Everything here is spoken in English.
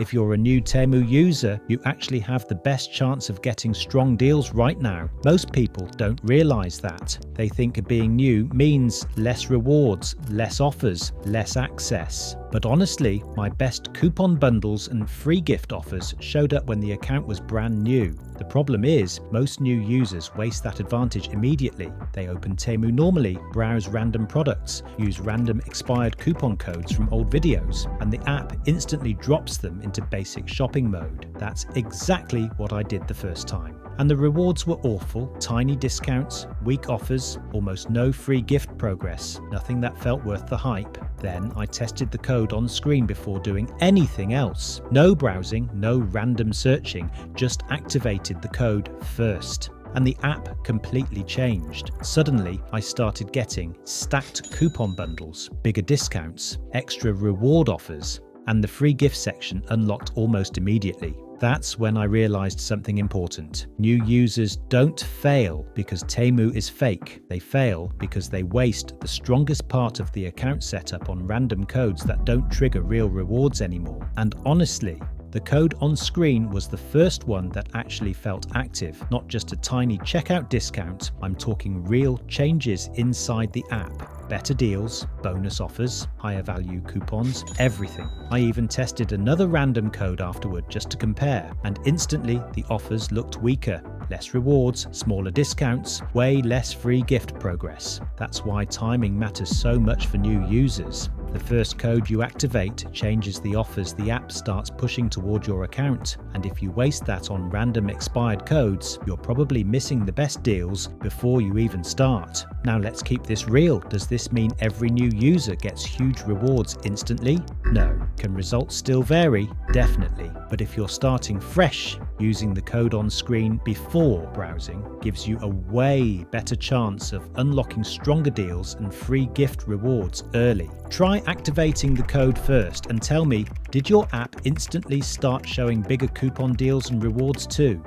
If you're a new Temu user, you actually have the best chance of getting strong deals right now. Most people don't realize that. They think being new means less rewards, less offers, less access. But honestly, my best coupon bundles and free gift offers showed up when the account was brand new. The problem is, most new users waste that advantage immediately. They open Temu normally, browse random products, use random expired coupon codes from old videos, and the app instantly drops them into basic shopping mode. That's exactly what I did the first time. And the rewards were awful, tiny discounts, weak offers, almost no free gift progress, nothing that felt worth the hype. Then I tested the code on screen before doing anything else. No browsing, no random searching, just activated the code first. And the app completely changed. Suddenly, I started getting stacked coupon bundles, bigger discounts, extra reward offers, and the free gift section unlocked almost immediately. That's when I realized something important. New users don't fail because Temu is fake. They fail because they waste the strongest part of the account setup on random codes that don't trigger real rewards anymore. And honestly, the code on screen was the first one that actually felt active, not just a tiny checkout discount. I'm talking real changes inside the app. Better deals, bonus offers, higher value coupons, everything. I even tested another random code afterward just to compare, and instantly the offers looked weaker. Less rewards, smaller discounts, way less free gift progress. That's why timing matters so much for new users. The first code you activate changes the offers the app starts pushing toward your account, and if you waste that on random expired codes, you're probably missing the best deals before you even start. Now let's keep this real. Does this mean every new user gets huge rewards instantly? No. Can results still vary? Definitely. But if you're starting fresh, using the code on screen before browsing gives you a way better chance of unlocking stronger deals and free gift rewards early. Try activating the code first and tell me, did your app instantly start showing bigger coupon deals and rewards too?